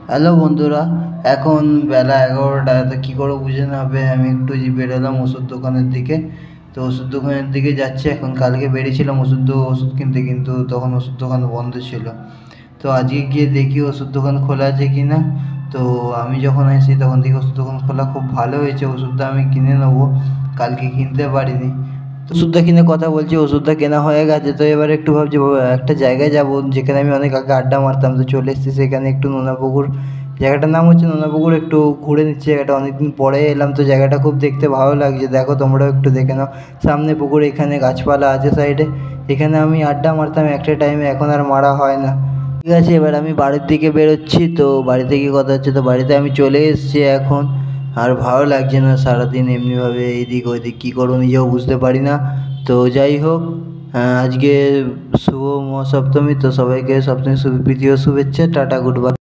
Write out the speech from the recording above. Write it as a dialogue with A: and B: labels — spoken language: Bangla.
A: হ্যালো বন্ধুরা, এখন বেলা 11টা। তো কী করে বুঝে নেবে, আমি একটু বেরোলাম ওষুধ দোকানের দিকে। তো ওষুধ দোকানের দিকে যাচ্ছি এখন। কালকে বেরিয়েছিলাম ওষুধ কিনতে, কিন্তু তখন ওষুধ দোকান বন্ধ ছিল। তো আজকে গিয়ে দেখি ওষুধ দোকান খোলা আছে কি না। তো আমি যখন আসি তখন দেখি ওষুধ দোকান খোলা। খুব ভালো হয়েছে, ওষুধটা আমি কিনে নেবো, কালকে কিনতে পারিনি। তো ওষুধটা কিনে কথা বলছি, ওষুধটা কেনা হয়ে গেছে। তো এবার একটু ভাবছি একটা জায়গায় যাব যেখানে আমি অনেক আগে আড্ডা মারতাম। তো চলে এসেছি সেখানে, একটু নোনাপুকুর, জায়গাটার নাম হচ্ছে নোনাপুকুর। একটু ঘুরে নিচ্ছি জায়গাটা, অনেকদিন পরে এলাম। তো জায়গাটা খুব দেখতে ভালো লাগছে, দেখো তোমরাও একটু দেখে নাও। সামনে পুকুর, এখানে গাছপালা আছে সাইডে। এখানে আমি আড্ডা মারতাম একটা টাইমে, এখন আর মারা হয় না। ঠিক আছে, এবার আমি বাড়ির দিকে বেরোচ্ছি। তো বাড়িতে গিয়ে কথা হচ্ছে। তো বাড়িতে আমি চলে এসেছি এখন। আর ভালো লাগছে না সারাদিন এমনিভাবে এইদিক ওইদিক কী করবো নিজেও বুঝতে পারি না। তো যাই হোক, আজকে শুভ মহাসপ্তমী। তো সবাইকে সপ্তমী প্রীতি ও শুভেচ্ছা। Tata, good bye.